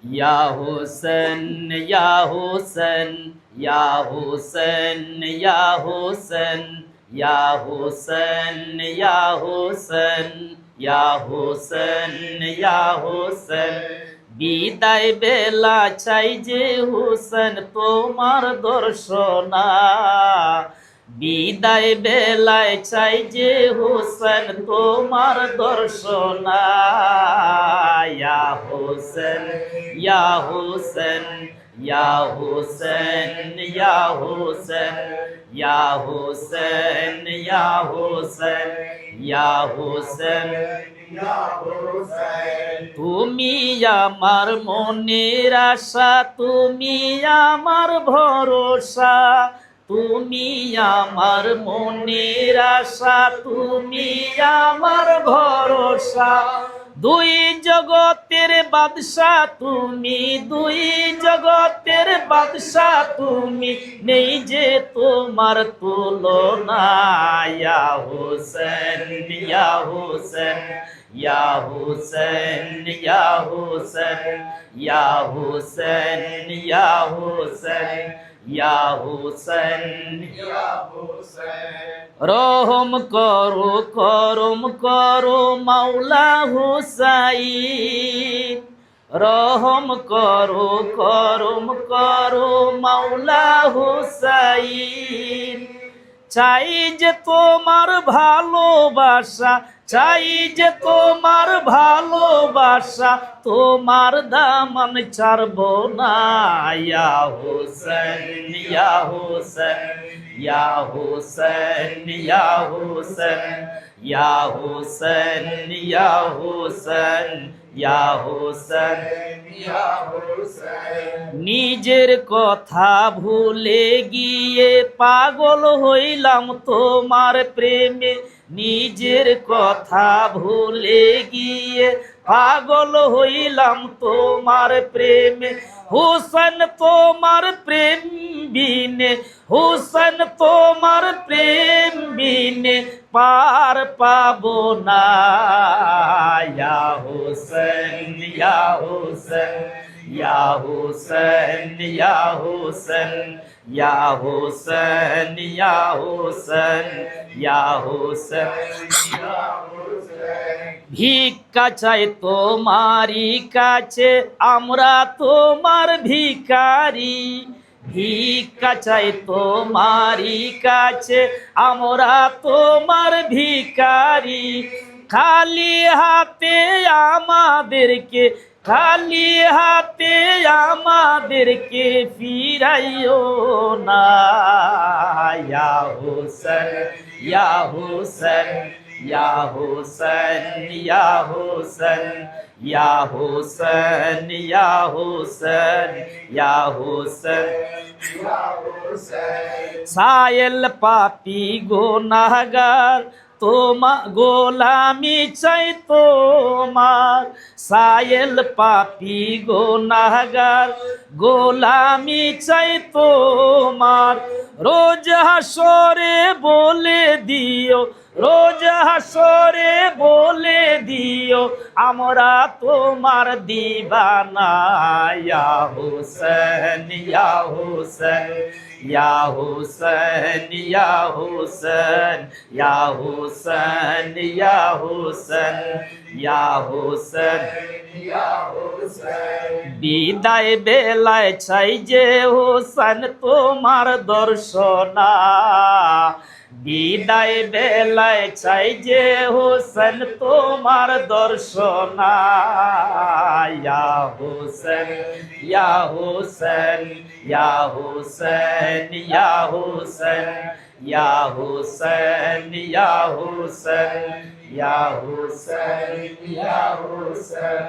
ইয়া হোসেন ইয়া হোসেন ইয়া হোসেন ইয়া হোসেন ইয়া হোসেন ইয়া হোসেন ইয়া হোসেন ইয়া হোসেন বিদায় বেলা চাই যে হোসেন তোমার দর্শনা বিদায় বেলায় চাই যে হোসেন তোমার দর্শনা ইয়া হোসেন ইয়া হোসেন ইয়া হোসেন ইয়া হোসেন ইয়া হোসেন ইয়া হোসেন ইয়া হোসেন তুমি আমার মনের আশা তুমি আমার ভরসা তুমি আমার মনের আশা তুমি আমার ভরসা দুই জগতের বাদশা তুমি দুই জগতের বাদশা তুমি নেই যে তোমার তুলনা ইয়া হোসেন ইয়া হোসেন ইয়া হোসেন ইয়া হোসেন ইয়া হোসেন ইয়া হোসেন ইয়া হোসেন রহম করো করম করো মাওলা হুসাইন রহম করো করম করো মাওলা হুসাইন চাই যে তোমার ভালোবাসা চাই যে তোমার ভালোবাসা তোমার দামান ছাড়ব না ইয়া হোসেন ইয়া হোসেন ইয়া হোসেন ইয়া হোসেন ইয়া হোসেন ইয়া হোসেন ইয়া হোসেন নিজের কথা ভুলে গিয়ে পাগল হইলাম তোমার প্রেমে নিজের কথা ভুলে গিয়ে পাগল হইলাম তোমার প্রেমে হোসেন তোমার প্রেম বিনে হোসেন তোমার প্রেম বিনে পার পাবো না ইয়া হোসেন ইয়া হোসেন ইয়া হোসেন ইয়া হোসেন ইয়া হোসেন ইয়া হোসেন ইয়া হোসেন ভিক্ষা চাই তোমারই কাছে আমরা তোমার ভিখারি ভিক্ষা চাই তোমারই কাছে আমরা তোমার ভিখারি খালি হাতে আমাদেরকে খালি হাতে আমাদেরকে ফিরাইও না ইয়া হোসেন ইয়া হোসেন ইয়া হোসেন ইয়া হোসেন ইয়া হোসেন ইয়া হোসেন ইয়া হোসেন সায়েল পাপী গুনাহগার তোমার গোলামি চাই তোমার সায়েল পাপী গুনাহগার গোলামি চাই তোমার রোজ হাসরে বলে দিও রোজ হাসরে বলে দিও আমরা তোমার দিবানা ইয়া হোসেন ইয়া হোসেন ইয়া হোসেন ইয়া হোসেন ইয়া হোসেন ইয়া হোসেন ইয়া হোসেন বিদায় বেলায় চাই যে হোসেন তোমার দর্শনা বিদায় বেলায় চাই যে হোসেন তোমার দর্শনা ইয়া হোসেন ইয়া হোসেন ইয়া হোসেন ইয়া হোসেন ইয়া হোসেন ইয়া হোসেন ইয়া হোসেন ইয়া হোসেন